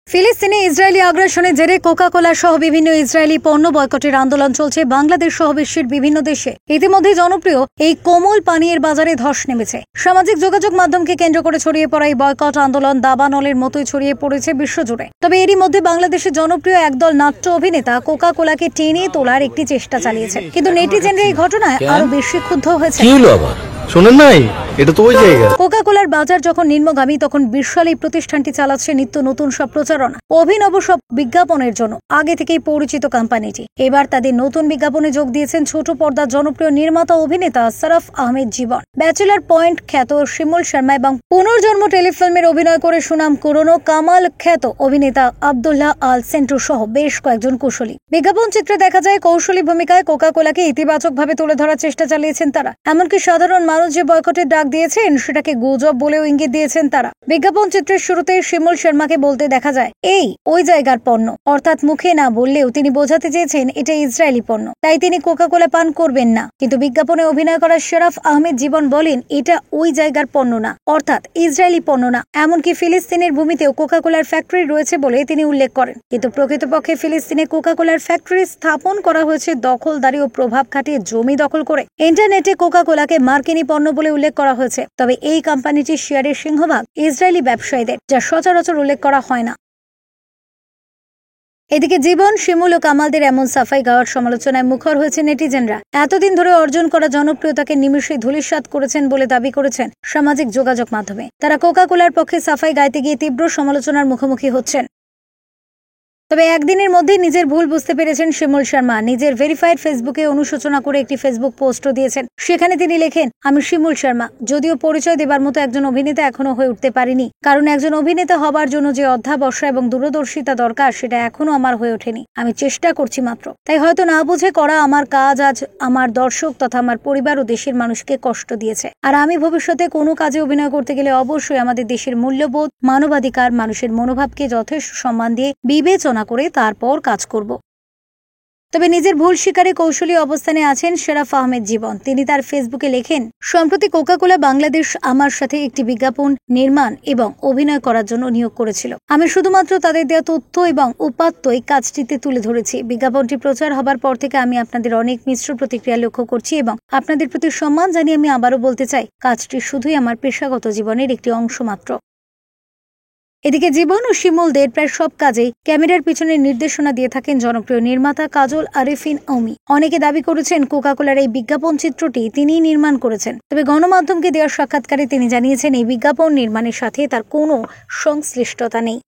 ফিলিস্তিনে ইসরায়েলি আগ্রাসনের জেরে কোকা-কোলা সহ বিভিন্ন ইসরায়েলি পণ্য বয়কটের আন্দোলন চলছে বাংলাদেশ সহ বিশ্বের বিভিন্ন দেশে। ইতিমধ্যে জনপ্রিয় এই কোমল পানীয়ের বাজারে ধস নেমেছে। সামাজিক যোগাযোগ মাধ্যমকে কেন্দ্র করে ছড়িয়ে পড়া এই বয়কট আন্দোলন দাবানলের মতোই ছড়িয়ে পড়েছে বিশ্বজুড়ে। তবে এরই মধ্যে বাংলাদেশের জনপ্রিয় একদল নাট্য অভিনেতা কোকা-কোলাকে টেনে তোলার একটি চেষ্টা চালিয়েছে, কিন্তু নেটিজেনরা এই ঘটনায় আরো বেশি ক্ষুব্ধ হয়েছে। শোনেন নাই, এটা তো ওই জায়গা। কোকা-কোলার বাজার যখন নিম্নগামী, তখন বিশাল এই প্রতিষ্ঠানটি চালাচ্ছে নিত্য নতুন সব প্রচারণা, অভিনব সব বিজ্ঞাপনের জন্য আগে থেকেই পরিচিত কোম্পানিটি। এবার তাদের নতুন বিজ্ঞাপনে যোগ দিয়েছেন ছোট পর্দার জনপ্রিয় নির্মাতা অভিনেতা সরফ আহমেদ জীবন। ব্যাচেলার পয়েন্ট খ্যাত শিমুল শর্মা এবং পুনর্জন্ম টেলিফিল্মের অভিনয় করে সুনাম কুড়োনো কামাল খ্যাত অভিনেতা আব্দুল্লাহ আল সেন্টু সহ বেশ কয়েকজন কুশলী। বিজ্ঞাপন চিত্রে দেখা যায় কৌশলী ভূমিকায় কোকা-কোলাকে ইতিবাচকভাবে তুলে ধরার চেষ্টা চালিয়েছেন তারা। এমনকি সাধারণ মানুষ যে বয়কটের ডাক দিয়েছেন সেটাকে গুজব বলেও ইঙ্গিত দিয়েছেন তারা। বিজ্ঞাপন চিত্রের শুরুতে শিমুল শর্মাকে বলতে দেখা যায়, এই ওই জায়গার পণ্য, অর্থাৎ মুখে না বললেও তিনি বোঝাতে চেয়েছেন এটা ইসরায়েলি পণ্য, তাই তিনি কোকা-কোলা পান করবেন না। কিন্তু বিজ্ঞাপনে অভিনয় করা সরফ আহমেদ জীবন বলেন এটা ওই জায়গার পণ্য না, অর্থাৎ ইসরায়েলি পণ্য না। এমনকি ফিলিস্তিনের ভূমিতেও কোকা-কোলার ফ্যাক্টরি রয়েছে বলে তিনি উল্লেখ করেন। কিন্তু প্রকৃতপক্ষে ফিলিস্তিনে কোকা-কোলার ফ্যাক্টরি স্থাপন করা হয়েছে দখলদারি ও প্রভাব খাটিয়ে জমি দখল করে। ইন্টারনেটে কোকা-কোলাকে মার্কিনী পণ্য বলে উল্লেখ করা হয়েছে, তবে এই কোম্পানিটির শেয়ারের সিংহভাগ ইসরায়েলি ব্যবসায়ীদের, যা সচরাচর উল্লেখ করা হয় না। এদিকে জীবন, শিমুল ও কামালদের এমন সাফাই গাওয়ার সমালোচনায় মুখর হয়েছে নেটিজেনরা। এতদিন ধরে অর্জন করা জনপ্রিয়তাকে নিমিষেই ধূলিসাৎ করেছেন বলে দাবি করেছেন সামাজিক যোগাযোগ মাধ্যমে। তারা কোকা-কোলার পক্ষে সাফাই গাইতে গিয়ে তীব্র সমালোচনার মুখোমুখি হচ্ছেন। তবে একদিনের মধ্যেই নিজের ভুল বুঝতে পেরেছেন শিমুল শর্মা। নিজের ভেরিফাইড ফেসবুকে অনুশোচনা করে একটি ফেসবুক পোস্টও দিয়েছেন। সেখানে তিনি লেখেন, আমি শিমুল শর্মা, যদিও পরিচয় দেবার মতো একজন অভিনেতা এখনো হয়ে উঠতে পারিনি, কারণ একজন অভিনেতা হবার জন্য যে অধ্যাবসা এবং দূরদর্শিতা দরকার সেটা এখনো আমার হয়ে ওঠেনি। আমি চেষ্টা করছি মাত্র, তাই হয়তো না বুঝে করা আমার কাজ আজ আমার দর্শক তথা আমার পরিবার ও দেশের মানুষকে কষ্ট দিয়েছে। আর আমি ভবিষ্যতে কোনো কাজে অভিনয় করতে গেলে অবশ্যই আমাদের দেশের মূল্যবোধ, মানবাধিকার, মানুষের মনোভাবকে যথেষ্ট সম্মান দিয়ে বিবেচনা করে তারপর কাজ করব। তবে নিজের ভুল স্বীকারে কৌশলী অবস্থানে আছেন সরফ আহমেদ জীবন। তিনি তার ফেসবুকে লেখেন, সম্প্রতি কোকা-কোলা বাংলাদেশ আমার সাথে একটি বিজ্ঞাপন নির্মাণ এবং অভিনয় করার জন্য নিয়োগ করেছিল। আমি শুধুমাত্র তাদের দেওয়া তথ্য এবং উপাত্ত এই কাজটিতে তুলে ধরেছি। বিজ্ঞাপনটি প্রচার হবার পর থেকে আমি আপনাদের অনেক মিশ্র প্রতিক্রিয়া লক্ষ্য করছি এবং আপনাদের প্রতি সম্মান জানিয়ে আমি আবারও বলতে চাই, কাজটি শুধুই আমার পেশাগত জীবনের একটি অংশ মাত্র। এদিকে জীবন ও শিমুলদের প্রায় সব কাজেই ক্যামেরার পিছনে নির্দেশনা দিয়ে থাকেন জনপ্রিয় নির্মাতা কাজল আরেফিন অমি। অনেকে দাবি করেছেন কোকা-কোলার এই বিজ্ঞাপন চিত্রটি তিনিই নির্মাণ করেছেন। তবে গণমাধ্যমকে দেওয়া সাক্ষাৎকারে তিনি জানিয়েছেন এই বিজ্ঞাপন নির্মাণের সাথে তার কোনো সংশ্লিষ্টতা নেই।